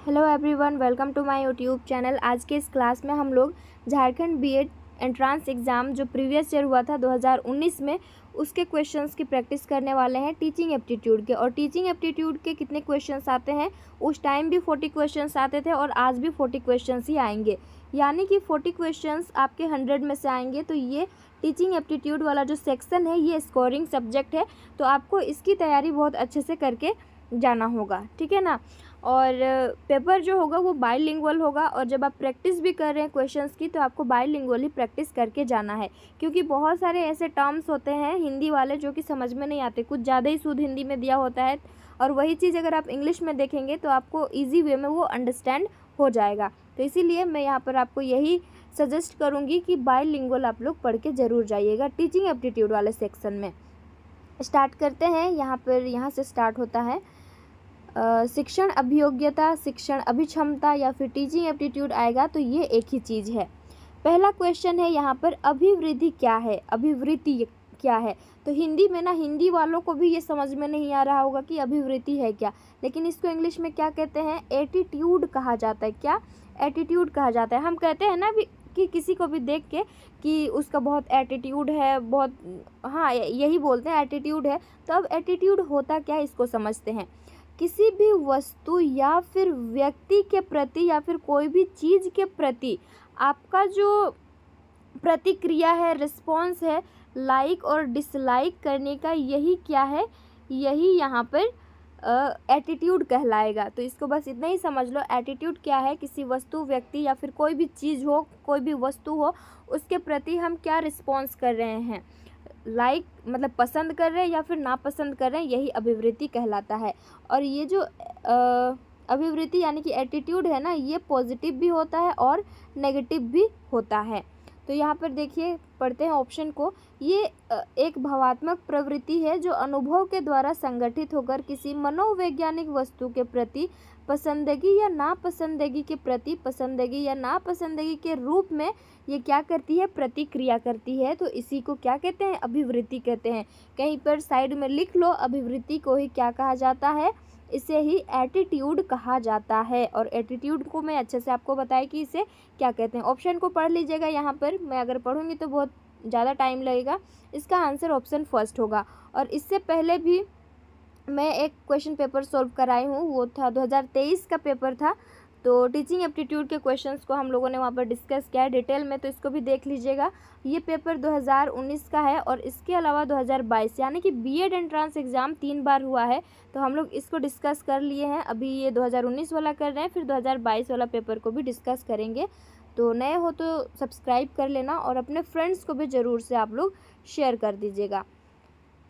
Hello everyone, welcome to my YouTube channel. आज के इस क्लास में हम लोग झारखंड बीएड एंट्रांस एग्ज़ाम जो प्रीवियस ईयर हुआ था 2019 में, उसके क्वेश्चंस की प्रैक्टिस करने वाले हैं टीचिंग एप्टीट्यूड के। और टीचिंग एप्टीट्यूड के कितने क्वेश्चंस आते हैं, उस टाइम भी 40 क्वेश्चंस आते थे और आज भी 40 क्वेश्चंस ही आएंगे, यानी कि 40 क्वेश्चंस आपके 100 में से आएंगे। तो ये टीचिंग एप्टीट्यूड वाला जो सेक्शन है ये स्कोरिंग सब्जेक्ट है, तो आपको इसकी तैयारी बहुत अच्छे से करके जाना होगा, ठीक है ना। और पेपर जो होगा वो बाइलिंगुअल होगा, और जब आप प्रैक्टिस भी कर रहे हैं क्वेश्चंस की तो आपको बाइलिंगुअल ही प्रैक्टिस करके जाना है, क्योंकि बहुत सारे ऐसे टर्म्स होते हैं हिंदी वाले जो कि समझ में नहीं आते, कुछ ज़्यादा ही शुद्ध हिंदी में दिया होता है, और वही चीज़ अगर आप इंग्लिश में देखेंगे तो आपको ईजी वे में वो अंडरस्टैंड हो जाएगा। तो इसीलिए मैं यहाँ पर आपको यही सजेस्ट करूँगी कि बाइलिंगुअल आप लोग पढ़ के ज़रूर जाइएगा टीचिंग एप्टीट्यूड वाले सेक्शन में। स्टार्ट करते हैं। यहाँ से स्टार्ट होता है शिक्षण अभियोग्यता, शिक्षण अभिक्षमता या फिर टीचिंग एप्टीट्यूड आएगा तो ये एक ही चीज़ है। पहला क्वेश्चन है यहाँ पर, अभिवृद्धि क्या है, अभिवृत्ति क्या है। तो हिंदी में ना, हिंदी वालों को भी ये समझ में नहीं आ रहा होगा कि अभिवृत्ति है क्या, लेकिन इसको इंग्लिश में क्या कहते हैं, एटीट्यूड कहा जाता है। क्या एटीट्यूड कहा जाता है। हम कहते हैं ना भी कि किसी को भी देख के कि उसका बहुत एटीट्यूड है, बहुत, हाँ यही बोलते हैं एटीट्यूड है। तो अब एटीट्यूड होता क्या है इसको समझते हैं। किसी भी वस्तु या फिर व्यक्ति के प्रति या फिर कोई भी चीज़ के प्रति आपका जो प्रतिक्रिया है, रिस्पॉन्स है, लाइक और डिसलाइक करने का, यही क्या है, यही यहाँ पर एटीट्यूड कहलाएगा। तो इसको बस इतना ही समझ लो, एटीट्यूड क्या है, किसी वस्तु, व्यक्ति या फिर कोई भी चीज़ हो, कोई भी वस्तु हो, उसके प्रति हम क्या रिस्पॉन्स कर रहे हैं, लाइक मतलब पसंद कर रहे हैं या फिर नापसंद कर रहे हैं, यही अभिवृत्ति कहलाता है। और ये जो अभिवृत्ति यानी कि एटीट्यूड है ना, ये पॉजिटिव भी होता है और नेगेटिव भी होता है। तो यहाँ पर देखिए, पढ़ते हैं ऑप्शन को। ये एक भावात्मक प्रवृत्ति है जो अनुभव के द्वारा संगठित होकर किसी मनोवैज्ञानिक वस्तु के प्रति पसंदगी या नापसंदगी के प्रति पसंदगी या नापसंदगी के रूप में ये क्या करती है, प्रतिक्रिया करती है। तो इसी को क्या कहते हैं, अभिवृत्ति कहते हैं। कहीं पर साइड में लिख लो, अभिवृत्ति को ही क्या कहा जाता है, इसे ही एटीट्यूड कहा जाता है। और एटीट्यूड को मैं अच्छे से आपको बताया कि इसे क्या कहते हैं। ऑप्शन को पढ़ लीजिएगा। यहाँ पर मैं अगर पढ़ूंगी तो बहुत ज़्यादा टाइम लगेगा। इसका आंसर ऑप्शन फर्स्ट होगा। और इससे पहले भी मैं एक क्वेश्चन पेपर सॉल्व कराई हूँ, वो था 2023 का पेपर था। तो टीचिंग एप्टीट्यूड के क्वेश्चंस को हम लोगों ने वहाँ पर डिस्कस किया है डिटेल में, तो इसको भी देख लीजिएगा। ये पेपर 2019 का है, और इसके अलावा 2022 यानी कि बीएड एंट्रांस एग्ज़ाम 3 बार हुआ है, तो हम लोग इसको डिस्कस कर लिए हैं। अभी ये 2019 वाला कर रहे हैं, फिर 2022 वाला पेपर को भी डिस्कस करेंगे। तो नए हो तो सब्सक्राइब कर लेना, और अपने फ्रेंड्स को भी ज़रूर से आप लोग शेयर कर दीजिएगा।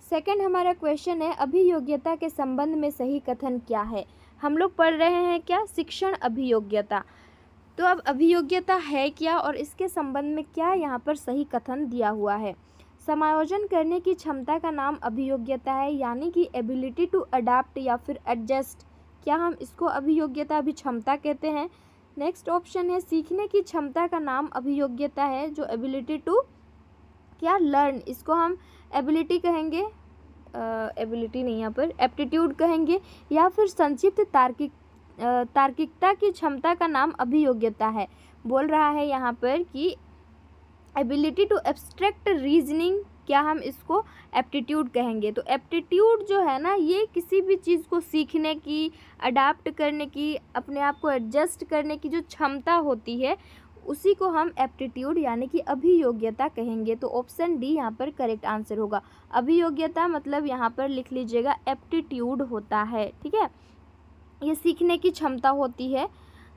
सेकंड हमारा क्वेश्चन है, अभियोग्यता के संबंध में सही कथन क्या है। हम लोग पढ़ रहे हैं क्या, शिक्षण अभियोग्यता। तो अब अभियोग्यता है क्या और इसके संबंध में क्या यहाँ पर सही कथन दिया हुआ है। समायोजन करने की क्षमता का नाम अभियोग्यता है, यानी कि एबिलिटी टू अडाप्ट या फिर एडजस्ट। क्या हम इसको अभियोग्यता, अभिक्षमता कहते हैं। नेक्स्ट ऑप्शन है, सीखने की क्षमता का नाम अभियोग्यता है, जो एबिलिटी टू क्या, लर्न, इसको हम एबिलिटी कहेंगे, एबिलिटी नहीं, यहाँ पर एप्टीट्यूड कहेंगे। या फिर संक्षिप्त तार्किकता की क्षमता का नाम अभियोग्यता है। बोल रहा है यहाँ पर कि एबिलिटी टू एब्स्ट्रैक्ट रीजनिंग, क्या हम इसको एप्टीट्यूड कहेंगे। तो एप्टीट्यूड जो है ना, ये किसी भी चीज़ को सीखने की, अडाप्ट करने की, अपने आप को एडजस्ट करने की जो क्षमता होती है, उसी को हम एप्टीट्यूड यानी कि अभियोग्यता कहेंगे। तो ऑप्शन डी यहाँ पर करेक्ट आंसर होगा। अभियोग्यता मतलब यहाँ पर लिख लीजिएगा एप्टीट्यूड होता है, ठीक है। ये सीखने की क्षमता होती है,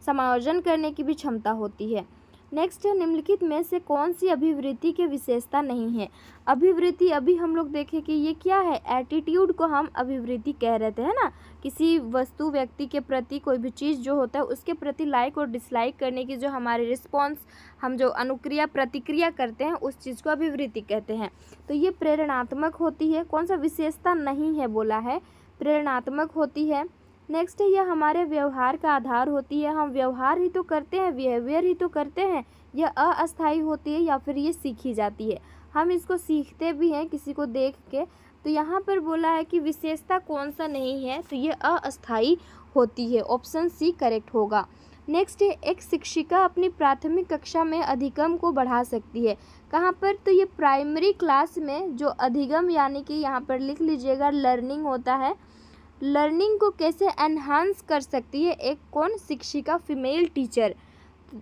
समायोजन करने की भी क्षमता होती है। नेक्स्ट है, निम्नलिखित में से कौन सी अभिवृत्ति की विशेषता नहीं है। अभिवृत्ति अभी हम लोग देखें कि ये क्या है, एटीट्यूड को हम अभिवृत्ति कह रहे थे, है ना। किसी वस्तु, व्यक्ति के प्रति, कोई भी चीज़ जो होता है उसके प्रति लाइक और डिसलाइक करने की जो हमारे रिस्पॉन्स, हम जो अनुक्रिया, प्रतिक्रिया करते हैं, उस चीज़ को अभिवृत्ति कहते हैं। तो ये प्रेरणात्मक होती है। कौन सा विशेषता नहीं है बोला है, प्रेरणात्मक होती है। नेक्स्ट है, यह हमारे व्यवहार का आधार होती है। हम व्यवहार ही तो करते हैं, बिहेवियर ही तो करते हैं। यह अस्थायी होती है या फिर ये सीखी जाती है। हम इसको सीखते भी हैं किसी को देख के, तो यहाँ पर बोला है कि विशेषता कौन सा नहीं है, तो ये अस्थायी होती है। ऑप्शन सी करेक्ट होगा। नेक्स्ट है, एक शिक्षिका अपनी प्राथमिक कक्षा में अधिगम को बढ़ा सकती है। कहाँ पर? तो ये प्राइमरी क्लास में जो अधिगम यानी कि यहाँ पर लिख लीजिएगा लर्निंग होता है, लर्निंग को कैसे एनहांस कर सकती है एक कौन? शिक्षिका, फीमेल टीचर।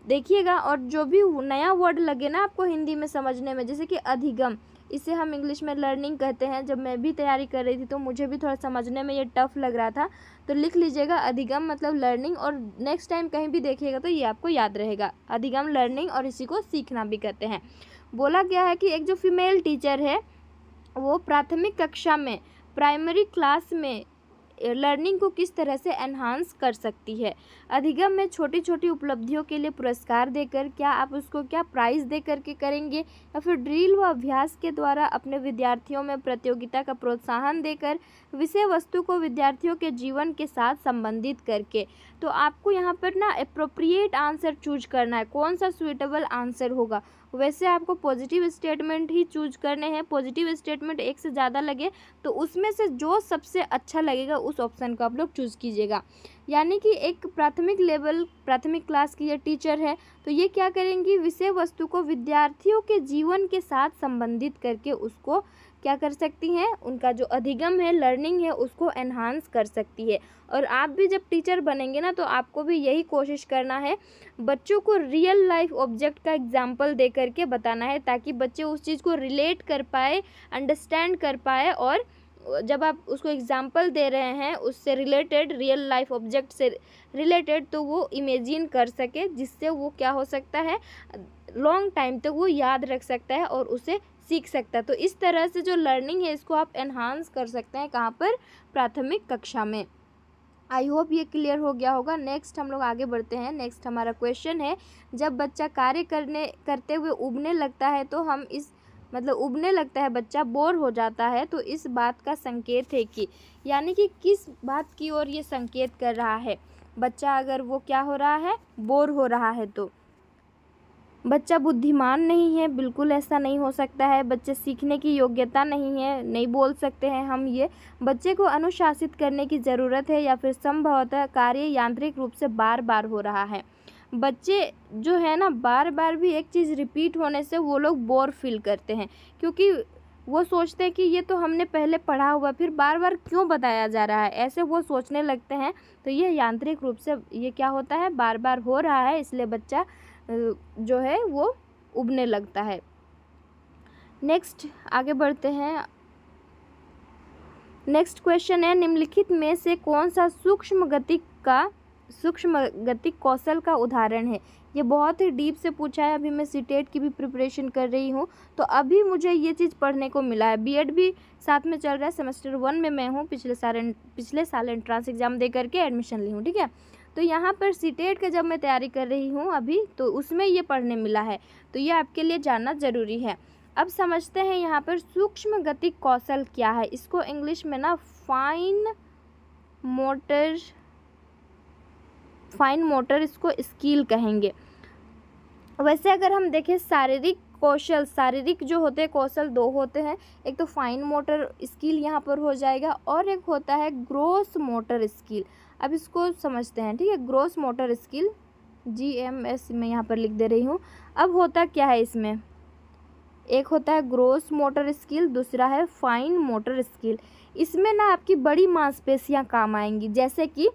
देखिएगा, और जो भी नया वर्ड लगे ना आपको हिंदी में समझने में, जैसे कि अधिगम, इसे हम इंग्लिश में लर्निंग कहते हैं। जब मैं भी तैयारी कर रही थी तो मुझे भी थोड़ा समझने में ये टफ लग रहा था, तो लिख लीजिएगा अधिगम मतलब लर्निंग, और नेक्स्ट टाइम कहीं भी देखिएगा तो ये आपको याद रहेगा, अधिगम लर्निंग, और इसी को सीखना भी कहते हैं। बोला गया है कि एक जो फीमेल टीचर है वो प्राथमिक कक्षा में, प्राइमरी क्लास में लर्निंग को किस तरह से एनहांस कर सकती है। अधिगम में छोटी छोटी उपलब्धियों के लिए पुरस्कार देकर, क्या आप उसको क्या प्राइज़ दे करके करेंगे, या फिर ड्रिल व अभ्यास के द्वारा अपने विद्यार्थियों में प्रतियोगिता का प्रोत्साहन देकर, विषय वस्तु को विद्यार्थियों के जीवन के साथ संबंधित करके। तो आपको यहाँ पर ना एप्रोप्रिएट आंसर चूज करना है, कौन सा सुइटेबल आंसर होगा। वैसे आपको पॉजिटिव स्टेटमेंट ही चूज करने हैं, पॉजिटिव स्टेटमेंट एक से ज़्यादा लगे तो उसमें से जो सबसे अच्छा लगेगा उस ऑप्शन को आप लोग चूज़ कीजिएगा। यानी कि एक प्राथमिक लेवल, प्राथमिक क्लास की ये टीचर है, तो ये क्या करेंगी, विषय वस्तु को विद्यार्थियों के जीवन के साथ संबंधित करके उसको क्या कर सकती हैं, उनका जो अधिगम है, लर्निंग है, उसको एनहांस कर सकती है। और आप भी जब टीचर बनेंगे ना तो आपको भी यही कोशिश करना है, बच्चों को रियल लाइफ ऑब्जेक्ट का एग्जाम्पल दे करके बताना है, ताकि बच्चे उस चीज़ को रिलेट कर पाए, अंडरस्टैंड कर पाए, और जब आप उसको एग्जाम्पल दे रहे हैं उससे रिलेटेड, रियल लाइफ ऑब्जेक्ट से रिलेटेड, तो वो इमेजिन कर सके, जिससे वो क्या हो सकता है, लॉन्ग टाइम तक वो याद रख सकता है और उसे सीख सकता है। तो इस तरह से जो लर्निंग है इसको आप एनहांस कर सकते हैं, कहाँ पर? प्राथमिक कक्षा में। आई होप ये क्लियर हो गया होगा। नेक्स्ट हम लोग आगे बढ़ते हैं। नेक्स्ट हमारा क्वेश्चन है, जब बच्चा कार्य करते हुए उबने लगता है तो हम इस मतलब उबने लगता है, बच्चा बोर हो जाता है, तो इस बात का संकेत है कि, यानी कि किस बात की ओर ये संकेत कर रहा है। बच्चा अगर वो क्या हो रहा है, बोर हो रहा है, तो बच्चा बुद्धिमान नहीं है, बिल्कुल ऐसा नहीं हो सकता है। बच्चे सीखने की योग्यता नहीं है, नहीं बोल सकते हैं हम ये। बच्चे को अनुशासित करने की ज़रूरत है, या फिर संभवतः कार्य यांत्रिक रूप से बार बार हो रहा है। बच्चे जो है ना, बार बार भी एक चीज़ रिपीट होने से वो लोग बोर फील करते हैं, क्योंकि वो सोचते हैं कि ये तो हमने पहले पढ़ा हुआ, फिर बार बार क्यों बताया जा रहा है, ऐसे वो सोचने लगते हैं। तो ये यांत्रिक रूप से ये क्या होता है, बार बार हो रहा है, इसलिए बच्चा जो है वो उबने लगता है। नेक्स्ट आगे बढ़ते हैं। नेक्स्ट क्वेश्चन है, निम्नलिखित में से कौन सा सूक्ष्म गतिक कौशल का उदाहरण है। ये बहुत ही डीप से पूछा है। अभी मैं सीटेट की भी प्रिपरेशन कर रही हूँ, तो अभी मुझे ये चीज़ पढ़ने को मिला है। बीएड भी साथ में चल रहा है, सेमेस्टर 1 में मैं हूँ, पिछले साल एंट्रेंस एग्ज़ाम दे करके एडमिशन ली हूँ, ठीक है। तो यहाँ पर सीटेट का जब मैं तैयारी कर रही हूँ अभी, तो उसमें ये पढ़ने मिला है, तो ये आपके लिए जानना ज़रूरी है। अब समझते हैं यहाँ पर सूक्ष्म गतिक कौशल क्या है। इसको इंग्लिश में ना फाइन मोटर इसको स्किल कहेंगे। वैसे अगर हम देखें शारीरिक कौशल, शारीरिक जो होते हैं कौशल दो होते हैं, एक तो फाइन मोटर स्किल यहाँ पर हो जाएगा, और एक होता है ग्रोस मोटर स्किल। अब इसको समझते हैं, ठीक है। ग्रोस मोटर स्किल GMS में यहाँ पर लिख दे रही हूँ। अब होता क्या है इसमें, एक होता है ग्रोस मोटर स्किल, दूसरा है फाइन मोटर स्किल। इसमें ना आपकी बड़ी मांसपेशियाँ काम आएंगी, जैसे कि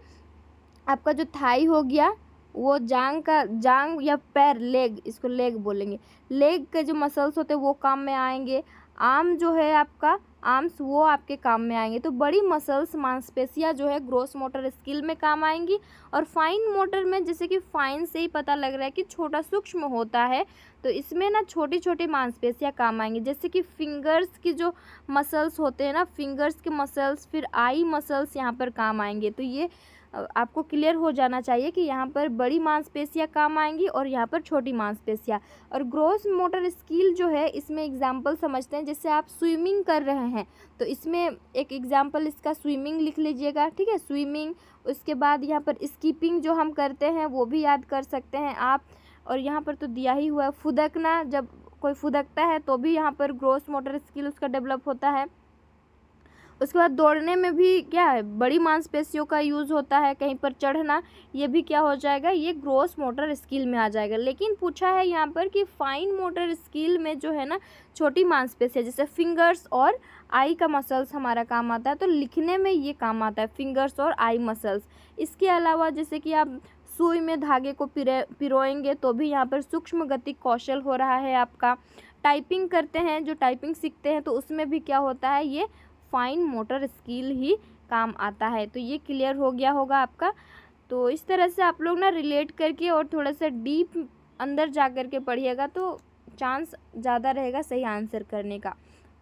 आपका जो थाई हो गया, वो जांग या पैर, लेग, इसको लेग बोलेंगे, लेग के जो मसल्स होते हैं वो काम में आएंगे। आर्म जो है आपका, आर्म्स वो आपके काम में आएंगे। तो बड़ी मसल्स, मांसपेशियाँ जो है ग्रोस मोटर स्किल में काम आएंगी। और फाइन मोटर में, जैसे कि फाइन से ही पता लग रहा है कि छोटा, सूक्ष्म होता है, तो इसमें ना छोटी छोटी मांसपेशियाँ काम आएंगी, जैसे कि फिंगर्स की जो मसल्स होते हैं ना, फिंगर्स के मसल्स, फिर आई मसल्स यहाँ पर काम आएंगे। तो ये आपको क्लियर हो जाना चाहिए कि यहाँ पर बड़ी मांसपेशियाँ काम आएंगी और यहाँ पर छोटी मांसपेशियाँ। और ग्रोस मोटर स्किल जो है, इसमें एग्जाम्पल समझते हैं। जैसे आप स्विमिंग कर रहे हैं, तो इसमें एक एग्जाम्पल इसका स्विमिंग लिख लीजिएगा, ठीक है, स्विमिंग। उसके बाद यहाँ पर स्कीपिंग जो हम करते हैं वो भी याद कर सकते हैं आप। और यहाँ पर तो दिया ही हुआ है फुदकना, जब कोई फुदकता है तो भी यहाँ पर ग्रोस मोटर स्किल उसका डेवलप होता है। उसके बाद दौड़ने में भी क्या है, बड़ी मांसपेशियों का यूज़ होता है, कहीं पर चढ़ना, ये भी क्या हो जाएगा, ये ग्रॉस मोटर स्किल में आ जाएगा। लेकिन पूछा है यहाँ पर कि फाइन मोटर स्किल में जो है ना छोटी मांसपेशियाँ जैसे फिंगर्स और आई का मसल्स हमारा काम आता है, तो लिखने में ये काम आता है फिंगर्स और आई मसल्स। इसके अलावा जैसे कि आप सुई में धागे को पिरोएंगे तो भी यहाँ पर सूक्ष्म गति कौशल हो रहा है आपका। टाइपिंग करते हैं, जो टाइपिंग सीखते हैं तो उसमें भी क्या होता है, ये फाइन मोटर स्किल ही काम आता है। तो ये क्लियर हो गया होगा आपका। तो इस तरह से आप लोग ना रिलेट करके और थोड़ा सा डीप अंदर जा कर के पढ़िएगा तो चांस ज़्यादा रहेगा सही आंसर करने का।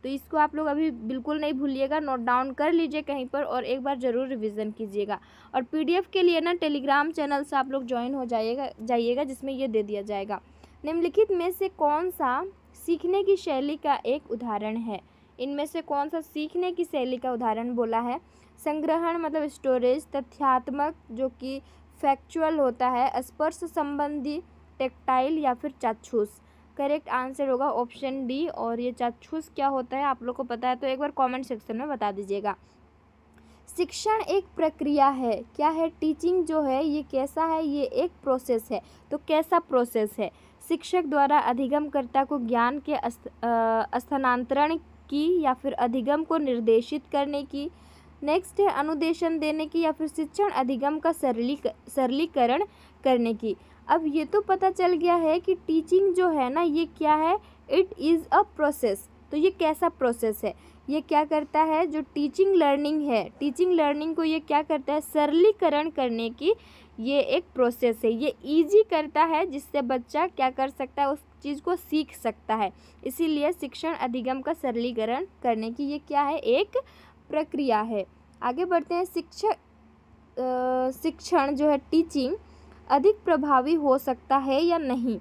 तो इसको आप लोग अभी बिल्कुल नहीं भूलिएगा, नोट डाउन कर लीजिए कहीं पर और एक बार ज़रूर रिवीजन कीजिएगा। और पीडीएफ के लिए ना टेलीग्राम चैनल से आप लोग ज्वाइन हो जाइएगा जिसमें ये दे दिया जाएगा। निम्नलिखित में से कौन सा सीखने की शैली का एक उदाहरण है? इनमें से कौन सा सीखने की शैली का उदाहरण बोला है? संग्रहण मतलब स्टोरेज, तथ्यात्मक जो कि फैक्चुअल होता है, स्पर्श संबंधी टेक्टाइल, या फिर चाक्षुष। करेक्ट आंसर होगा ऑप्शन डी। और ये चाक्षुष क्या होता है आप लोग को पता है तो एक बार कमेंट सेक्शन में बता दीजिएगा। शिक्षण एक प्रक्रिया है, क्या है? टीचिंग जो है ये कैसा है, ये एक प्रोसेस है। तो कैसा प्रोसेस है? शिक्षक द्वारा अधिगमकर्ता को ज्ञान के स्थानांतरण की या फिर अधिगम को निर्देशित करने की। नेक्स्ट है अनुदेशन देने की या फिर शिक्षण अधिगम का सरलीकरण करने की। अब ये तो पता चल गया है कि टीचिंग जो है ना ये क्या है, इट इज़ अ प्रोसेस। तो ये कैसा प्रोसेस है, ये क्या करता है, जो टीचिंग लर्निंग है, टीचिंग लर्निंग को ये क्या करता है, सरलीकरण करने की ये एक प्रोसेस है। ये इजी करता है जिससे बच्चा क्या कर सकता है, उस चीज़ को सीख सकता है। इसीलिए शिक्षण अधिगम का सरलीकरण करने की ये क्या है, एक प्रक्रिया है। आगे बढ़ते हैं। शिक्षण जो है टीचिंग अधिक प्रभावी हो सकता है या नहीं,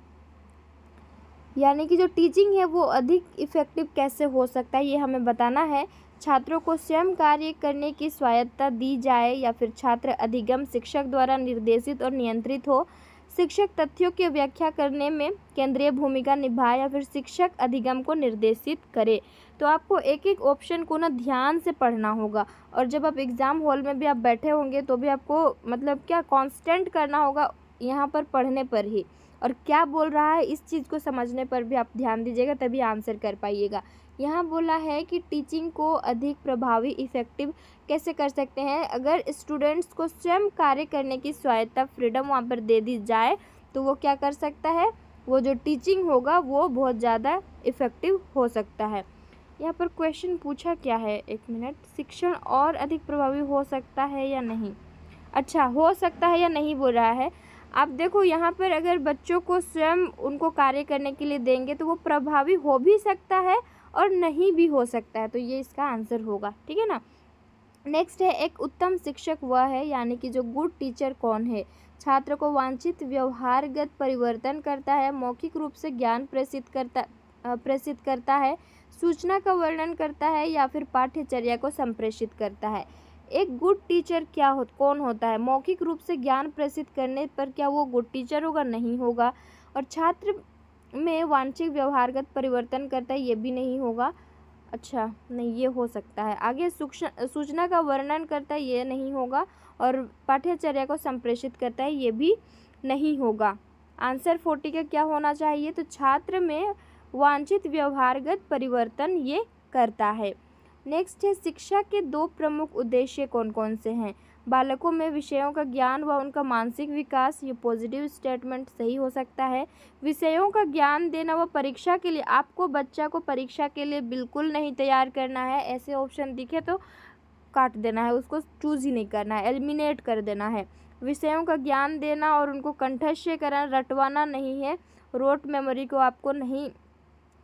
यानी कि जो टीचिंग है वो अधिक इफ़ेक्टिव कैसे हो सकता है ये हमें बताना है। छात्रों को स्वयं कार्य करने की स्वायत्तता दी जाए या फिर छात्र अधिगम शिक्षक द्वारा निर्देशित और नियंत्रित हो। शिक्षक तथ्यों की व्याख्या करने में केंद्रीय भूमिका निभाए या फिर शिक्षक अधिगम को निर्देशित करे। तो आपको एक एक ऑप्शन को ना ध्यान से पढ़ना होगा और जब आप एग्ज़ाम हॉल में भी आप बैठे होंगे तो भी आपको मतलब क्या कांस्टेंट करना होगा यहाँ पर पढ़ने पर ही, और क्या बोल रहा है इस चीज़ को समझने पर भी आप ध्यान दीजिएगा तभी आंसर कर पाइएगा। यहाँ बोला है कि टीचिंग को अधिक प्रभावी इफ़ेक्टिव कैसे कर सकते हैं, अगर स्टूडेंट्स को स्वयं कार्य करने की स्वायत्तता फ्रीडम वहाँ पर दे दी जाए तो वो क्या कर सकता है, वो जो टीचिंग होगा वो बहुत ज़्यादा इफ़ेक्टिव हो सकता है। यहाँ पर क्वेश्चन पूछा क्या है, एक मिनट, शिक्षण और अधिक प्रभावी हो सकता है या नहीं, अच्छा हो सकता है या नहीं बोल रहा है। आप देखो यहाँ पर अगर बच्चों को स्वयं उनको कार्य करने के लिए देंगे तो वो प्रभावी हो भी सकता है और नहीं भी हो सकता है, तो ये इसका आंसर होगा, ठीक है ना। नेक्स्ट है, एक उत्तम शिक्षक वह है, यानी कि जो गुड टीचर कौन है, छात्र को वांछित व्यवहारगत परिवर्तन करता है, मौखिक रूप से ज्ञान प्रेषित करता है, सूचना का वर्णन करता है या फिर पाठ्यचर्या को संप्रेषित करता है। एक गुड टीचर कौन होता है, मौखिक रूप से ज्ञान प्रेषित करने पर क्या वो गुड टीचर होगा, नहीं होगा। और छात्र में वांछित व्यवहारगत परिवर्तन करता है, ये भी नहीं होगा, अच्छा नहीं ये हो सकता है। आगे सूचना का वर्णन करता है, ये नहीं होगा। और पाठ्यचर्या को संप्रेषित करता है, ये भी नहीं होगा। आंसर 40 का क्या होना चाहिए, तो छात्र में वांछित व्यवहारगत परिवर्तन ये करता है। नेक्स्ट है, शिक्षा के दो प्रमुख उद्देश्य कौन कौन से हैं, बालकों में विषयों का ज्ञान व उनका मानसिक विकास, ये पॉजिटिव स्टेटमेंट सही हो सकता है। विषयों का ज्ञान देना व परीक्षा के लिए, आपको बच्चा को परीक्षा के लिए बिल्कुल नहीं तैयार करना है, ऐसे ऑप्शन दिखे तो काट देना है, उसको चूज़ ही नहीं करना है, एलिमिनेट कर देना है। विषयों का ज्ञान देना और उनको कंठस्थ करना, रटवाना नहीं है, रोट मेमोरी को आपको नहीं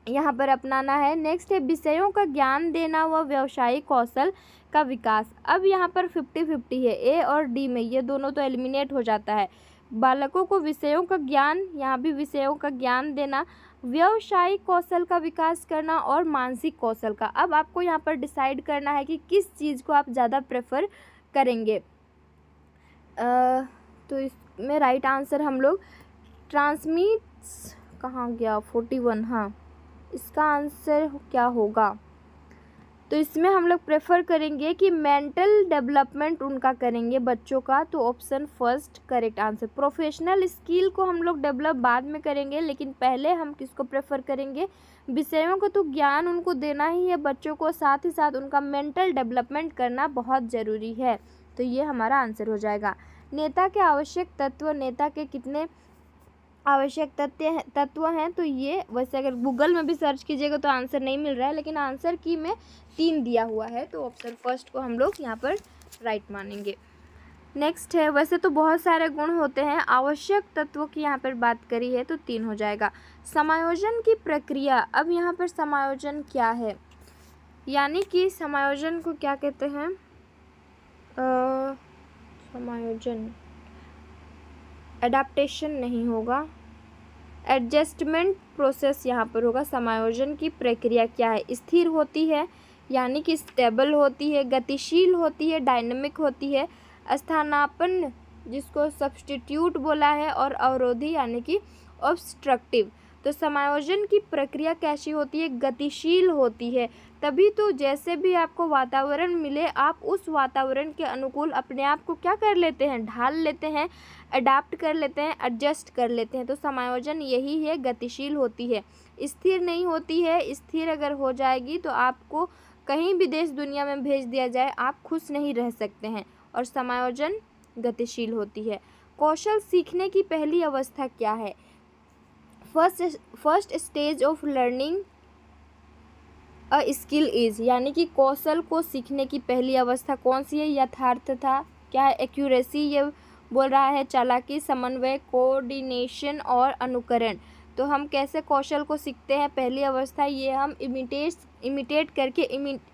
यहाँ पर अपनाना है। नेक्स्ट है, विषयों का ज्ञान देना व व्यावसायिक कौशल का विकास। अब यहाँ पर 50-50 है, ए और डी में, ये दोनों तो एलिमिनेट हो जाता है। बालकों को विषयों का ज्ञान, यहाँ भी विषयों का ज्ञान देना, व्यावसायिक कौशल का विकास करना और मानसिक कौशल का। अब आपको यहाँ पर डिसाइड करना है कि किस चीज़ को आप ज़्यादा प्रेफर करेंगे। तो इसमें राइट आंसर हम लोग ट्रांसमिट्स कहाँ गया, 41, हाँ इसका आंसर क्या होगा, तो इसमें हम लोग प्रेफर करेंगे कि मेंटल डेवलपमेंट उनका करेंगे बच्चों का, तो option first correct answer. Professional skill को हम लोग डेवलप बाद में करेंगे, लेकिन पहले हम किसको प्रेफर करेंगे, विषयों को तो ज्ञान उनको देना ही है बच्चों को, साथ ही साथ उनका मेंटल डेवलपमेंट करना बहुत ज़रूरी है। तो ये हमारा आंसर हो जाएगा। नेता के आवश्यक तत्व, नेता के कितने आवश्यक तत्व हैं, तो ये वैसे अगर गूगल में भी सर्च कीजिएगा तो आंसर नहीं मिल रहा है, लेकिन आंसर की में 3 दिया हुआ है, तो ऑप्शन फर्स्ट को हम लोग यहाँ पर राइट मानेंगे। नेक्स्ट है, वैसे तो बहुत सारे गुण होते हैं, आवश्यक तत्वों की यहाँ पर बात करी है तो 3 हो जाएगा। समायोजन की प्रक्रिया, अब यहाँ पर समायोजन क्या है, यानी कि समायोजन को क्या कहते हैं, समायोजन एडाप्टेशन नहीं होगा, एडजस्टमेंट प्रोसेस यहाँ पर होगा। समायोजन की प्रक्रिया क्या है, स्थिर होती है यानी कि स्टेबल होती है, गतिशील होती है, डायनेमिक होती है, स्थानापन्न जिसको सब्स्टिट्यूट बोला है, और अवरोधी यानी कि ऑब्स्ट्रक्टिव। तो समायोजन की प्रक्रिया कैसी होती है, गतिशील होती है, तभी तो जैसे भी आपको वातावरण मिले आप उस वातावरण के अनुकूल अपने आप को क्या कर लेते हैं, ढाल लेते हैं, अडाप्ट कर लेते हैं, एडजस्ट कर लेते हैं। तो समायोजन यही है, गतिशील होती है, स्थिर नहीं होती है। स्थिर अगर हो जाएगी तो आपको कहीं भी देश दुनिया में भेज दिया जाए आप खुश नहीं रह सकते हैं, और समायोजन गतिशील होती है। कौशल सीखने की पहली अवस्था क्या है, first stage of learning a skill is, यानी कि कौशल को सीखने की पहली अवस्था कौन सी है, यथार्थता क्या है, एक्यूरेसी ये बोल रहा है, चालाकी, समन्वय, कोऑर्डिनेशन और अनुकरण। तो हम कैसे कौशल को सीखते हैं, पहली अवस्था ये हम इमिटेट करके,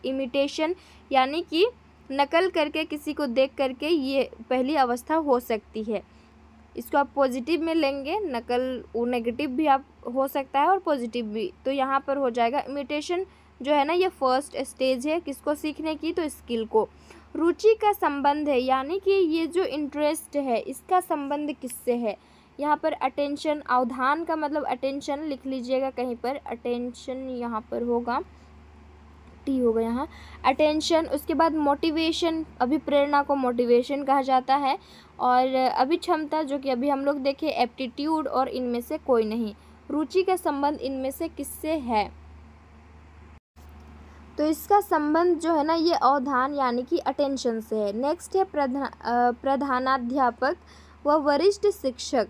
इमिटेशन यानी कि नकल करके, किसी को देख करके, ये पहली अवस्था हो सकती है। इसको आप पॉजिटिव में लेंगे, नकल वो नेगेटिव भी आप हो सकता है और पॉजिटिव भी, तो यहाँ पर हो जाएगा इमिटेशन जो है ना, ये फर्स्ट स्टेज है किसको सीखने की, तो स्किल को। रुचि का संबंध है, यानी कि ये जो इंटरेस्ट है इसका संबंध किससे है, यहाँ पर अटेंशन, अवधान का मतलब अटेंशन लिख लीजिएगा कहीं पर, अटेंशन यहाँ पर होगा, टी होगा यहाँ, अटेंशन। उसके बाद मोटिवेशन, अभिप्रेरणा को मोटिवेशन कहा जाता है, और अभिक्षमता जो कि अभी हम लोग देखे एप्टीट्यूड, और इनमें से कोई नहीं। रुचि का संबंध इनमें से किससे है, तो इसका संबंध जो है ना ये अवधान यानी कि अटेंशन से है। नेक्स्ट है प्रधानाध्यापक व वरिष्ठ शिक्षक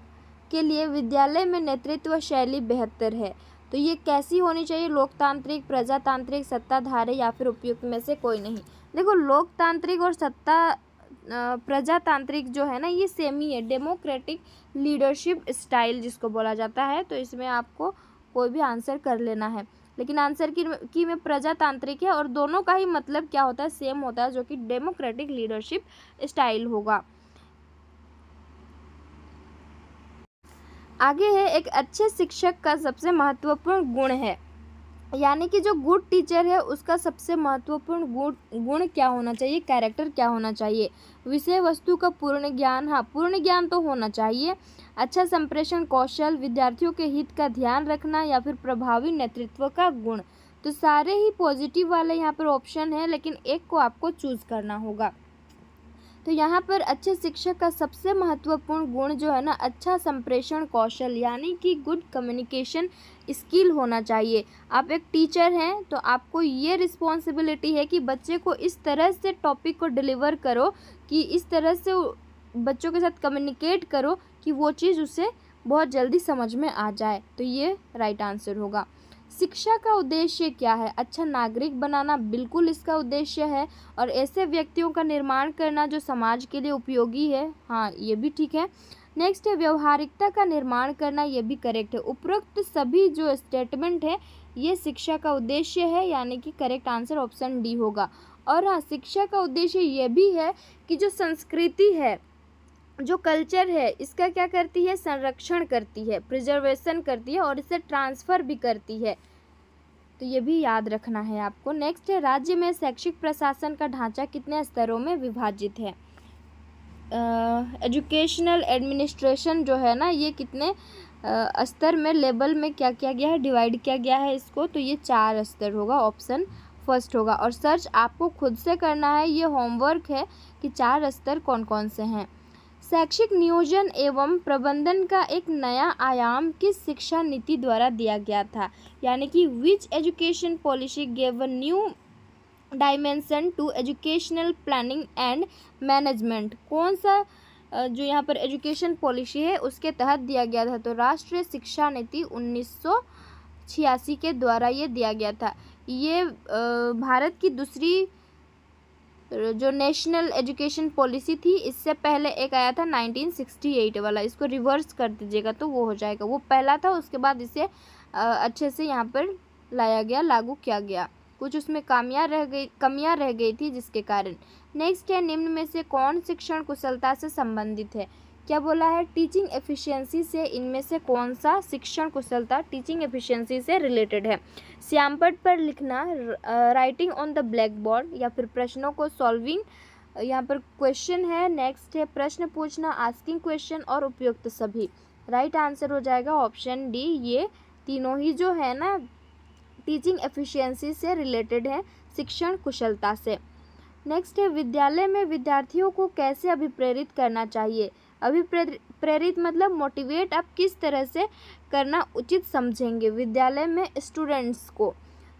के लिए विद्यालय में नेतृत्व शैली बेहतर है, तो ये कैसी होनी चाहिए, लोकतांत्रिक, प्रजातांत्रिक, सत्ताधारी या फिर उपयुक्त में से कोई नहीं। देखो लोकतांत्रिक और प्रजातांत्रिक जो है ना ये सेम ही है, डेमोक्रेटिक लीडरशिप स्टाइल जिसको बोला जाता है, तो इसमें आपको कोई भी आंसर कर लेना है, लेकिन आंसर की में प्रजातांत्रिक है, और दोनों का ही मतलब क्या होता है, सेम होता है, जो कि डेमोक्रेटिक लीडरशिप स्टाइल होगा। आगे है, एक अच्छे शिक्षक का सबसे महत्वपूर्ण गुण है, यानी कि जो गुड टीचर है उसका सबसे महत्वपूर्ण गुण क्या होना चाहिए, कैरेक्टर क्या होना चाहिए, विषय वस्तु का पूर्ण ज्ञान, हाँ पूर्ण ज्ञान तो होना चाहिए, अच्छा संप्रेषण कौशल, विद्यार्थियों के हित का ध्यान रखना, या फिर प्रभावी नेतृत्व का गुण। तो सारे ही पॉजिटिव वाले यहाँ पर ऑप्शन है, लेकिन एक को आपको चूज करना होगा। तो यहाँ पर अच्छे शिक्षक का सबसे महत्वपूर्ण गुण जो है ना, अच्छा संप्रेषण कौशल, यानी कि गुड कम्युनिकेशन स्किल होना चाहिए। आप एक टीचर हैं तो आपको ये रिस्पॉन्सिबिलिटी है कि बच्चे को इस तरह से टॉपिक को डिलीवर करो, कि इस तरह से बच्चों के साथ कम्युनिकेट करो कि वो चीज़ उसे बहुत जल्दी समझ में आ जाए, तो ये राइट आंसर होगा। शिक्षा का उद्देश्य क्या है, अच्छा नागरिक बनाना, बिल्कुल इसका उद्देश्य है, और ऐसे व्यक्तियों का निर्माण करना जो समाज के लिए उपयोगी है, हाँ ये भी ठीक है। नेक्स्ट है व्यवहारिकता का निर्माण करना, ये भी करेक्ट है। उपरोक्त सभी जो स्टेटमेंट है ये शिक्षा का उद्देश्य है, यानी कि करेक्ट आंसर ऑप्शन डी होगा। और हाँ, शिक्षा का उद्देश्य ये भी है कि जो संस्कृति है, जो कल्चर है, इसका क्या करती है, संरक्षण करती है, प्रिजर्वेशन करती है, और इसे ट्रांसफ़र भी करती है, तो ये भी याद रखना है आपको। नेक्स्ट है, राज्य में शैक्षिक प्रशासन का ढांचा कितने स्तरों में विभाजित है, एजुकेशनल एडमिनिस्ट्रेशन जो है ना ये कितने स्तर में, लेवल में क्या किया गया है, डिवाइड किया गया है इसको, तो ये 4 स्तर होगा, ऑप्शन फर्स्ट होगा। और सर्च आपको खुद से करना है, ये होमवर्क है कि 4 स्तर कौन कौन से हैं। शैक्षिक नियोजन एवं प्रबंधन का एक नया आयाम किस शिक्षा नीति द्वारा दिया गया था, यानी कि which education policy gave a new dimension to educational planning and management. कौन सा जो यहाँ पर एजुकेशन पॉलिसी है उसके तहत दिया गया था, तो राष्ट्रीय शिक्षा नीति 1986 के द्वारा ये दिया गया था। ये भारत की दूसरी जो नेशनल एजुकेशन पॉलिसी थी, इससे पहले एक आया था 1968 वाला, इसको रिवर्स कर दीजिएगा तो वो हो जाएगा। वो पहला था, उसके बाद इसे अच्छे से यहाँ पर लाया गया, लागू किया गया। कुछ उसमें कमियां रह गई थी जिसके कारण। नेक्स्ट है, निम्न में से कौन शिक्षण कुशलता से संबंधित है। क्या बोला है, टीचिंग एफिशिएंसी से इनमें से कौन सा शिक्षण कुशलता टीचिंग एफिशिएंसी से रिलेटेड है। श्यामपट्ट पर लिखना, writing on the black board, या फिर प्रश्नों को सॉल्विंग, यहाँ पर क्वेश्चन है। नेक्स्ट है, प्रश्न पूछना, आस्किंग क्वेश्चन, और उपयुक्त सभी। राइट आंसर हो जाएगा ऑप्शन डी। ये तीनों ही जो है ना टीचिंग एफिशिएंसी से रिलेटेड है, शिक्षण कुशलता से। नेक्स्ट है, विद्यालय में विद्यार्थियों को कैसे अभिप्रेरित करना चाहिए। अभिप्रेरित मतलब मोटिवेट आप किस तरह से करना उचित समझेंगे। विद्यालय में स्टूडेंट्स को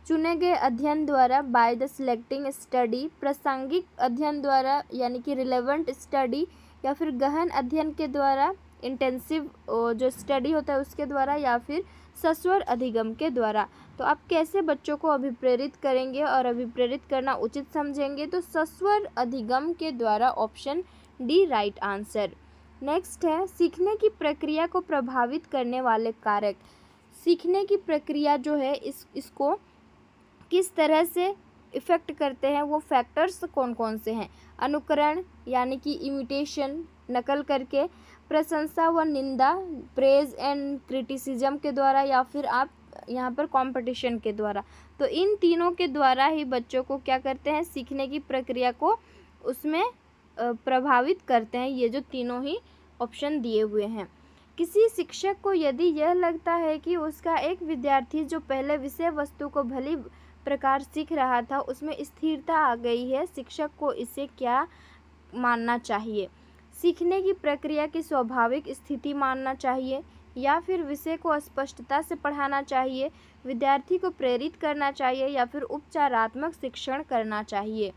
चुने गए अध्ययन द्वारा, बाय द सिलेक्टिंग स्टडी, प्रासंगिक अध्ययन द्वारा यानी कि रिलेवेंट स्टडी, या फिर गहन अध्ययन के द्वारा, इंटेंसिव जो स्टडी होता है उसके द्वारा, या फिर सस्वर अधिगम के द्वारा। तो आप कैसे बच्चों को अभिप्रेरित करेंगे और अभिप्रेरित करना उचित समझेंगे, तो सस्वर अधिगम के द्वारा, option D right answer. Next है, सीखने की प्रक्रिया को प्रभावित करने वाले कारक। सीखने की प्रक्रिया जो है इसको किस तरह से इफ़ेक्ट करते हैं, वो फैक्टर्स कौन कौन से हैं। अनुकरण यानी कि इमिटेशन, नकल करके, प्रशंसा व निंदा, प्रेज एंड क्रिटिसिज्म के द्वारा, या फिर आप यहाँ पर कंपटीशन के द्वारा। तो इन तीनों के द्वारा ही बच्चों को क्या करते हैं, सीखने की प्रक्रिया को उसमें प्रभावित करते हैं। ये जो तीनों ही ऑप्शन दिए हुए हैं। किसी शिक्षक को यदि यह लगता है कि उसका एक विद्यार्थी जो पहले विषय वस्तु को भली प्रकार सीख रहा था उसमें स्थिरता आ गई है, शिक्षक को इसे क्या मानना चाहिए। सीखने की प्रक्रिया की स्वाभाविक स्थिति मानना चाहिए, या फिर विषय को स्पष्टता से पढ़ाना चाहिए, विद्यार्थी को प्रेरित करना चाहिए, या फिर उपचारात्मक शिक्षण करना चाहिए।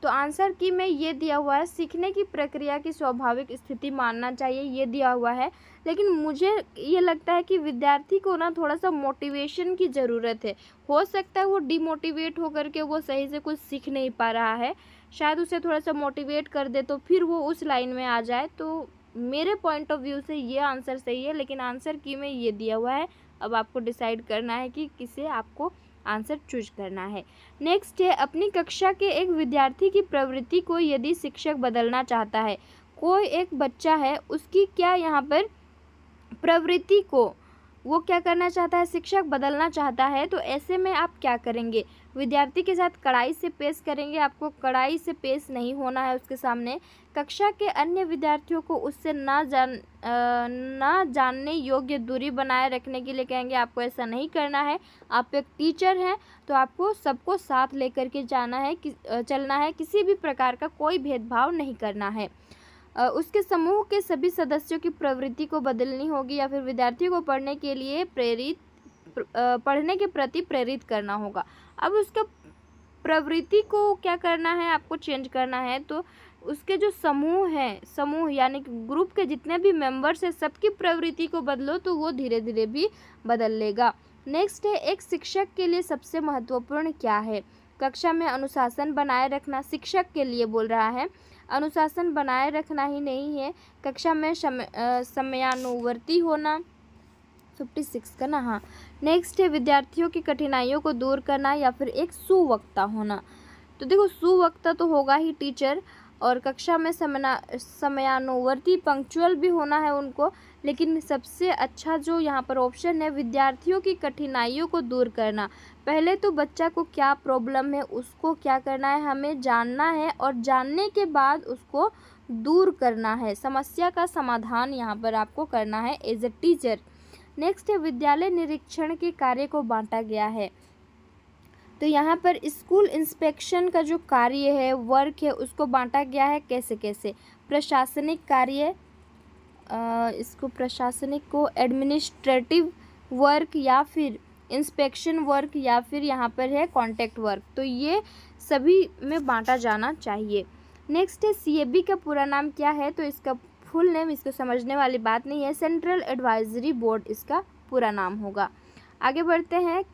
तो आंसर की में ये दिया हुआ है, सीखने की प्रक्रिया की स्वाभाविक स्थिति मानना चाहिए, ये दिया हुआ है। लेकिन मुझे ये लगता है कि विद्यार्थी को ना थोड़ा सा मोटिवेशन की ज़रूरत है। हो सकता है वो डिमोटिवेट होकर के वो सही से कुछ सीख नहीं पा रहा है, शायद उसे थोड़ा सा मोटिवेट कर दे तो फिर वो उस लाइन में आ जाए। तो मेरे पॉइंट ऑफ व्यू से ये आंसर सही है, लेकिन आंसर की में ये दिया हुआ है। अब आपको डिसाइड करना है कि किसे आपको आंसर चूज करना है। नेक्स्ट है, अपनी कक्षा के एक विद्यार्थी की प्रवृत्ति को यदि शिक्षक बदलना चाहता है। कोई एक बच्चा है, उसकी क्या यहाँ पर प्रवृत्ति को वो क्या करना चाहता है, शिक्षक बदलना चाहता है, तो ऐसे में आप क्या करेंगे। विद्यार्थी के साथ कड़ाई से पेश करेंगे, आपको कड़ाई से पेश नहीं होना है उसके सामने। कक्षा के अन्य विद्यार्थियों को उससे ना जानने योग्य दूरी बनाए रखने के लिए कहेंगे, आपको ऐसा नहीं करना है। आप एक टीचर हैं तो आपको सबको साथ लेकर के चलना है, किसी भी प्रकार का कोई भेदभाव नहीं करना है। उसके समूह के सभी सदस्यों की प्रवृत्ति को बदलनी होगी, या फिर विद्यार्थी को पढ़ने के प्रति प्रेरित करना होगा। अब उसका प्रवृत्ति को क्या करना है, आपको चेंज करना है। तो उसके जो समूह यानी कि ग्रुप के जितने भी मेंबर्स हैं सबकी प्रवृत्ति को बदलो, तो वो धीरे धीरे भी बदल लेगा। नेक्स्ट है, एक शिक्षक के लिए सबसे महत्वपूर्ण क्या है। कक्षा में अनुशासन बनाए रखना, शिक्षक के लिए बोल रहा है। अनुशासन बनाए रखना ही नहीं है, कक्षा में समयानुवर्ती होना, 56 का ना, हाँ। नेक्स्ट है, विद्यार्थियों की कठिनाइयों को दूर करना, या फिर एक सुवक्ता होना। तो देखो, सुवक्ता तो होगा ही टीचर, और कक्षा में समयानुवर्ती पंक्चुअल भी होना है उनको। लेकिन सबसे अच्छा जो यहाँ पर ऑप्शन है, विद्यार्थियों की कठिनाइयों को दूर करना। पहले तो बच्चा को क्या प्रॉब्लम है उसको क्या करना है, हमें जानना है, और जानने के बाद उसको दूर करना है, समस्या का समाधान यहाँ पर आपको करना है एज ए टीचर। नेक्स्ट है, विद्यालय निरीक्षण के कार्य को बांटा गया है। तो तो यहाँ पर स्कूल इंस्पेक्शन का जो कार्य है, वर्क है, उसको बांटा गया है कैसे कैसे। प्रशासनिक कार्य, इसको प्रशासनिक को एडमिनिस्ट्रेटिव वर्क या फिर इंस्पेक्शन वर्क या फिर यहाँ पर है कॉन्टैक्ट वर्क, तो ये सभी में बांटा जाना चाहिए। नेक्स्ट है सीएबी का पूरा नाम क्या है, तो इसका फुल नेम, इसको समझने वाली बात नहीं है, सेंट्रल एडवाइजरी बोर्ड इसका पूरा नाम होगा। आगे बढ़ते हैं,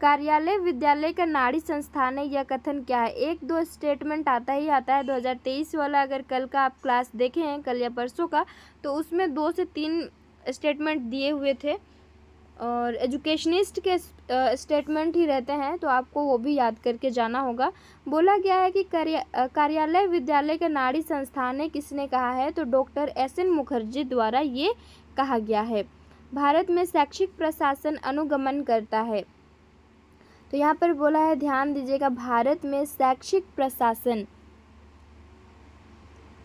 कार्यालय विद्यालय का नाड़ी संस्थान है, यह कथन क्या है। एक दो स्टेटमेंट आता ही आता है 2023 वाला, अगर कल का आप क्लास देखे हैं, कल या परसों का, तो उसमें 2 से 3 स्टेटमेंट दिए हुए थे और एजुकेशनिस्ट के स्टेटमेंट ही रहते हैं, तो आपको वो भी याद करके जाना होगा। बोला गया है कि कार्यालय विद्यालय का नाड़ी संस्थान है, किसने कहा है, तो डॉक्टर एस.एन. मुखर्जी द्वारा ये कहा गया है। भारत में शैक्षिक प्रशासन अनुगमन करता है, तो यहाँ पर बोला है, ध्यान दीजिएगा, भारत में शैक्षिक प्रशासन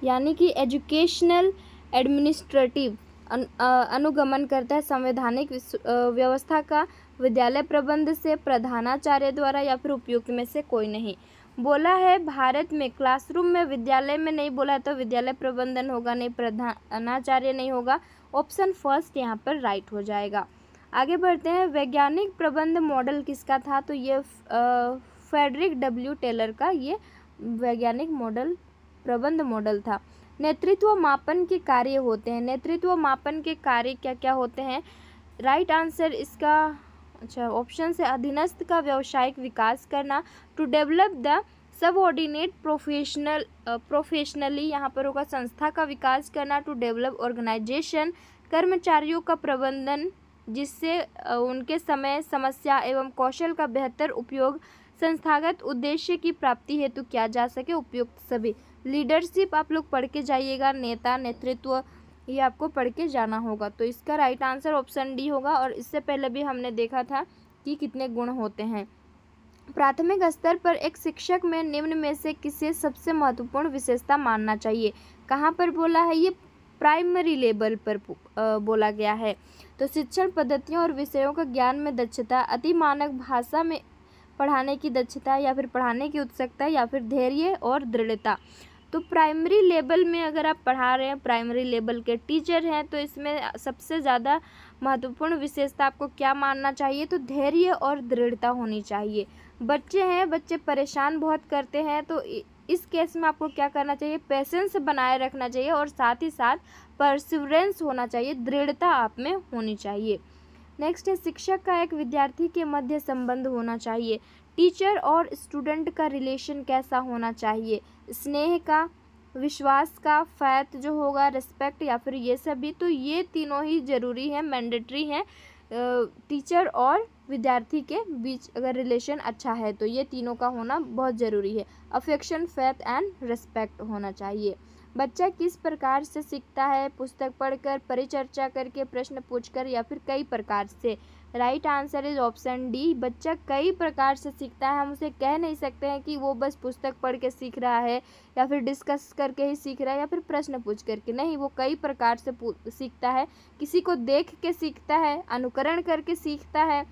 यानी कि एजुकेशनल एडमिनिस्ट्रेटिव अनुगमन करता है संवैधानिक व्यवस्था का विद्यालय प्रबंध से प्रधानाचार्य द्वारा या फिर उपयुक्त में से कोई नहीं। बोला है भारत में क्लासरूम में, विद्यालय में नहीं बोला है, तो विद्यालय प्रबंधन होगा नहीं, प्रधानाचार्य नहीं होगा। ऑप्शन फर्स्ट यहाँ पर राइट हो जाएगा। आगे बढ़ते हैं, वैज्ञानिक प्रबंध मॉडल किसका था, तो ये फ्रेडरिक डब्ल्यू टेलर का ये वैज्ञानिक मॉडल प्रबंध मॉडल था। नेतृत्व मापन के कार्य होते हैं, नेतृत्व मापन के कार्य क्या क्या होते हैं, राइट आंसर इसका, अच्छा ऑप्शन से, अधीनस्थ का व्यावसायिक विकास करना, to develop the subordinate professionally, यहाँ पर होगा संस्था का विकास करना, टू डेवलप ऑर्गेनाइजेशन, कर्मचारियों का प्रबंधन जिससे उनके समय, समस्या एवं कौशल का बेहतर उपयोग संस्थागत उद्देश्य की प्राप्ति हेतु किया जा सके, उपयुक्त सभी। लीडरशिप आप लोग पढ़ के जाइएगा, नेता, नेतृत्व, ये आपको पढ़ के जाना होगा, तो इसका राइट आंसर ऑप्शन डी होगा। और इससे पहले भी हमने देखा था कि कितने गुण होते हैं। प्राथमिक स्तर पर एक शिक्षक में निम्न में से किसे सबसे महत्वपूर्ण विशेषता मानना चाहिए, कहाँ पर बोला है, ये प्राइमरी लेवल पर बोला गया है। तो शिक्षण पद्धतियों और विषयों का ज्ञान में दक्षता, अति मानक भाषा में पढ़ाने की दक्षता या फिर पढ़ाने की उत्सुकता या फिर धैर्य और दृढ़ता। तो प्राइमरी लेवल में अगर आप पढ़ा रहे हैं, प्राइमरी लेवल के टीचर हैं, तो इसमें सबसे ज़्यादा महत्वपूर्ण विशेषता आपको क्या मानना चाहिए, तो धैर्य और दृढ़ता होनी चाहिए। बच्चे हैं, बच्चे परेशान बहुत करते हैं, तो इस केस में आपको क्या करना चाहिए, पेशेंस बनाए रखना चाहिए और साथ ही साथ परसिवरेंस होना चाहिए, दृढ़ता आप में होनी चाहिए। नेक्स्ट है, शिक्षक का एक विद्यार्थी के मध्य संबंध होना चाहिए। टीचर और स्टूडेंट का रिलेशन कैसा होना चाहिए, स्नेह का, विश्वास का, फैथ जो होगा, रिस्पेक्ट या फिर ये सभी, तो ये तीनों ही ज़रूरी है, मैंडेटरी हैं। टीचर और विद्यार्थी के बीच अगर रिलेशन अच्छा है तो ये तीनों का होना बहुत ज़रूरी है। अफेक्शन, फेथ एंड रिस्पेक्ट होना चाहिए। बच्चा किस प्रकार से सीखता है, पुस्तक पढ़कर, परिचर्चा करके, प्रश्न पूछकर या फिर कई प्रकार से। Right answer is option D, बच्चा कई प्रकार से सीखता है। हम उसे कह नहीं सकते हैं कि वो बस पुस्तक पढ़ के सीख रहा है या फिर डिस्कस करके ही सीख रहा है या फिर प्रश्न पूछ करके, नहीं, वो कई प्रकार से सीखता है। किसी को देख के सीखता है, अनुकरण करके सीखता है,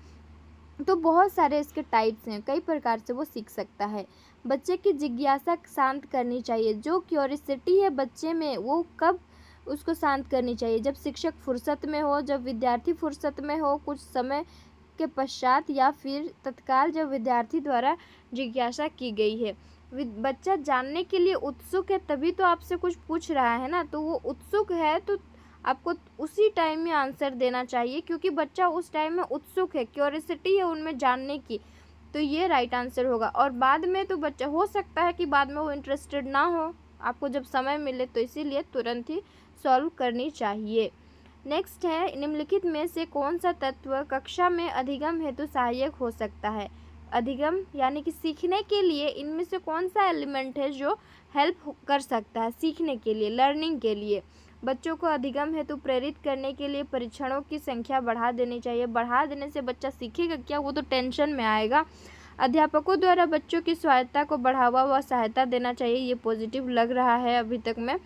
तो बहुत सारे इसके टाइप्स हैं, कई प्रकार से वो सीख सकता है। बच्चे की जिज्ञासा शांत करनी चाहिए, जो क्यूरियोसिटी है बच्चे में वो कब उसको शांत करनी चाहिए, जब शिक्षक फुर्सत में हो, जब विद्यार्थी फुर्सत में हो, कुछ समय के पश्चात या फिर तत्काल जब विद्यार्थी द्वारा जिज्ञासा की गई है। बच्चा जानने के लिए उत्सुक है तभी तो आपसे कुछ पूछ रहा है ना, तो वो उत्सुक है तो आपको उसी टाइम में आंसर देना चाहिए, क्योंकि बच्चा उस टाइम में उत्सुक है, क्यूरियोसिटी है उनमें जानने की, तो ये राइट आंसर होगा। और बाद में तो बच्चा हो सकता है कि बाद में वो इंटरेस्टेड ना हो, आपको जब समय मिले, तो इसीलिए तुरंत ही सॉल्व करनी चाहिए। नेक्स्ट है, निम्नलिखित में से कौन सा तत्व कक्षा में अधिगम हेतु सहायक हो सकता है। अधिगम यानी कि सीखने के लिए इनमें से कौन सा एलिमेंट है जो हेल्प कर सकता है सीखने के लिए, लर्निंग के लिए। बच्चों को अधिगम हेतु प्रेरित करने के लिए परीक्षणों की संख्या बढ़ा देनी चाहिए। बढ़ा देने से बच्चा सीखेगा क्या, वो तो टेंशन में आएगा। अध्यापकों द्वारा बच्चों की स्वायत्ता को बढ़ावा व सहायता देना चाहिए, ये पॉजिटिव लग रहा है अभी तक में।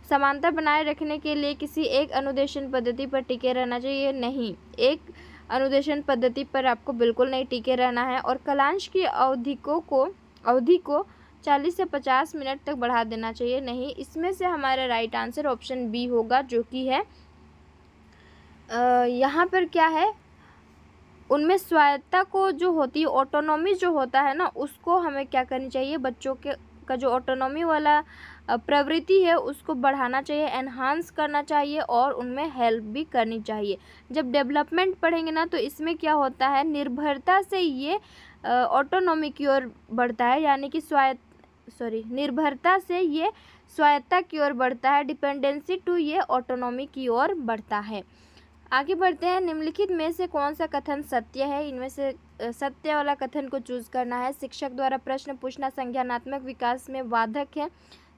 समानता बनाए रखने के लिए किसी एक अनुदेशन पद्धति पर टिके रहना चाहिए, नहीं, एक अनुदेशन पद्धति पर आपको बिल्कुल नहीं टिके रहना है और कालांश की अवधि को 40 से 50 मिनट तक बढ़ा देना चाहिए। नहीं, इसमें से हमारा राइट आंसर ऑप्शन बी होगा, जो कि है यहाँ पर क्या है, उनमें स्वायत्तता को जो होती है, ऑटोनॉमी जो होता है ना, उसको हमें क्या करनी चाहिए, बच्चों के का जो ऑटोनॉमी वाला प्रवृत्ति है उसको बढ़ाना चाहिए, एनहांस करना चाहिए और उनमें हेल्प भी करनी चाहिए। जब डेवलपमेंट पढ़ेंगे ना तो इसमें क्या होता है, निर्भरता से ये ऑटोनॉमी की ओर बढ़ता है, यानी कि निर्भरता से ये स्वायत्तता की ओर बढ़ता है, डिपेंडेंसी टू ये ऑटोनॉमी की ओर बढ़ता है। आगे बढ़ते हैं। निम्नलिखित में से कौन सा कथन सत्य है? इनमें से सत्य वाला कथन को चूज करना है। शिक्षक द्वारा प्रश्न पूछना संज्ञानात्मक विकास में बाधक है।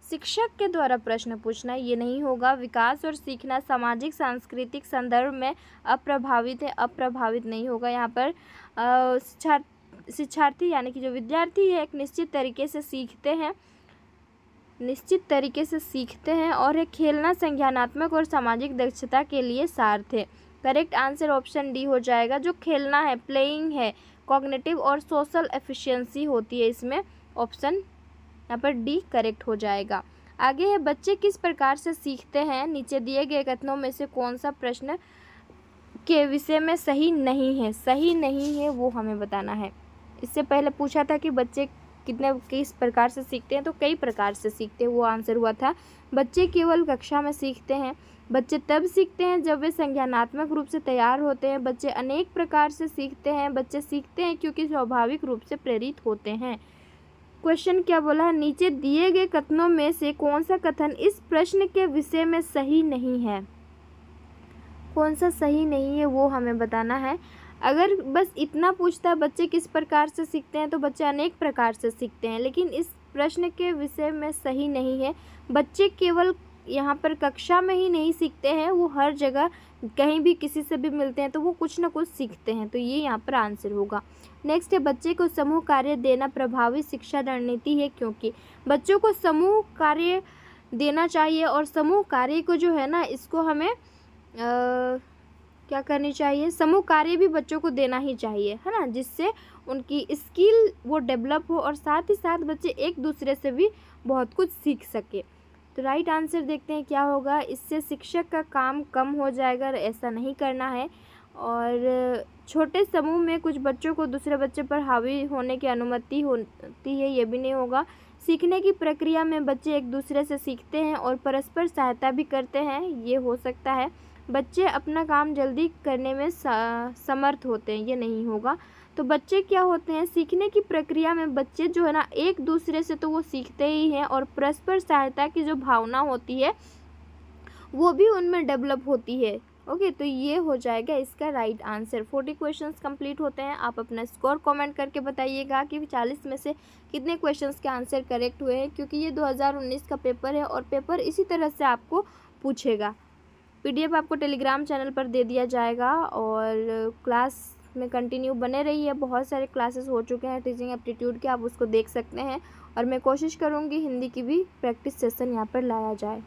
शिक्षक के द्वारा प्रश्न पूछना ये नहीं होगा। विकास और सीखना सामाजिक सांस्कृतिक संदर्भ में अप्रभावित है, अप्रभावित नहीं होगा। यहाँ पर शिक्षार्थी यानी कि जो विद्यार्थी है एक निश्चित तरीके से सीखते हैं और एक खेलना संज्ञानात्मक और सामाजिक दक्षता के लिए सार्थ है। करेक्ट आंसर ऑप्शन डी हो जाएगा। जो खेलना है, प्लेइंग है, कॉग्निटिव और सोशल एफिशिएंसी होती है, इसमें ऑप्शन यहाँ पर डी करेक्ट हो जाएगा। आगे है, बच्चे किस प्रकार से सीखते हैं? नीचे दिए गए कथनों में से कौन सा प्रश्न के विषय में सही नहीं है? सही नहीं है वो हमें बताना है। इससे पहले पूछा था कि बच्चे किस प्रकार से सीखते हैं, तो कई प्रकार से सीखते हैं, वो आंसर हुआ था। बच्चे केवल कक्षा में सीखते हैं। बच्चे तब सीखते हैं जब वे संज्ञानात्मक रूप से तैयार होते हैं। बच्चे अनेक प्रकार से सीखते हैं। बच्चे सीखते हैं क्योंकि स्वाभाविक रूप से प्रेरित होते हैं। क्वेश्चन क्या बोला है, नीचे दिए गए कथनों में से कौन सा कथन इस प्रश्न के विषय में सही नहीं है? कौन सा सही नहीं है वो हमें बताना है। अगर बस इतना पूछता है बच्चे किस प्रकार से सीखते हैं, तो बच्चे अनेक प्रकार से सीखते हैं, लेकिन इस प्रश्न के विषय में सही नहीं है। बच्चे केवल यहाँ पर कक्षा में ही नहीं सीखते हैं, वो हर जगह कहीं भी किसी से भी मिलते हैं तो वो कुछ ना कुछ सीखते हैं, तो ये यहाँ पर आंसर होगा। नेक्स्ट है, बच्चे को समूह कार्य देना प्रभावी शिक्षा रणनीति है, क्योंकि बच्चों को समूह कार्य देना चाहिए और समूह कार्य को जो है ना, इसको हमें क्या करनी चाहिए, समूह कार्य भी बच्चों को देना ही चाहिए, है ना, जिससे उनकी स्किल वो डेवलप हो और साथ ही साथ बच्चे एक दूसरे से भी बहुत कुछ सीख सके। तो राइट आंसर देखते हैं क्या होगा। इससे शिक्षक का काम कम हो जाएगा, ऐसा नहीं करना है। और छोटे समूह में कुछ बच्चों को दूसरे बच्चे पर हावी होने की अनुमति होती है, ये भी नहीं होगा। सीखने की प्रक्रिया में बच्चे एक दूसरे से सीखते हैं और परस्पर सहायता भी करते हैं, ये हो सकता है। बच्चे अपना काम जल्दी करने में समर्थ होते हैं, ये नहीं होगा। तो बच्चे क्या होते हैं, सीखने की प्रक्रिया में बच्चे जो है ना, एक दूसरे से तो वो सीखते ही हैं और परस्पर सहायता की जो भावना होती है वो भी उनमें डेवलप होती है। ओके, तो ये हो जाएगा इसका राइट आंसर। 40 क्वेश्चंस कंप्लीट होते हैं। आप अपना स्कोर कमेंट करके बताइएगा कि 40 में से कितने क्वेश्चंस के आंसर करेक्ट हुए हैं, क्योंकि ये 2019 का पेपर है और पेपर इसी तरह से आपको पूछेगा। PDF आपको टेलीग्राम चैनल पर दे दिया जाएगा और क्लास में कंटिन्यू बने रहिए। बहुत सारे क्लासेस हो चुके हैं टीचिंग एप्टीट्यूड के, आप उसको देख सकते हैं और मैं कोशिश करूँगी हिंदी की भी प्रैक्टिस सेशन यहाँ पर लाया जाए।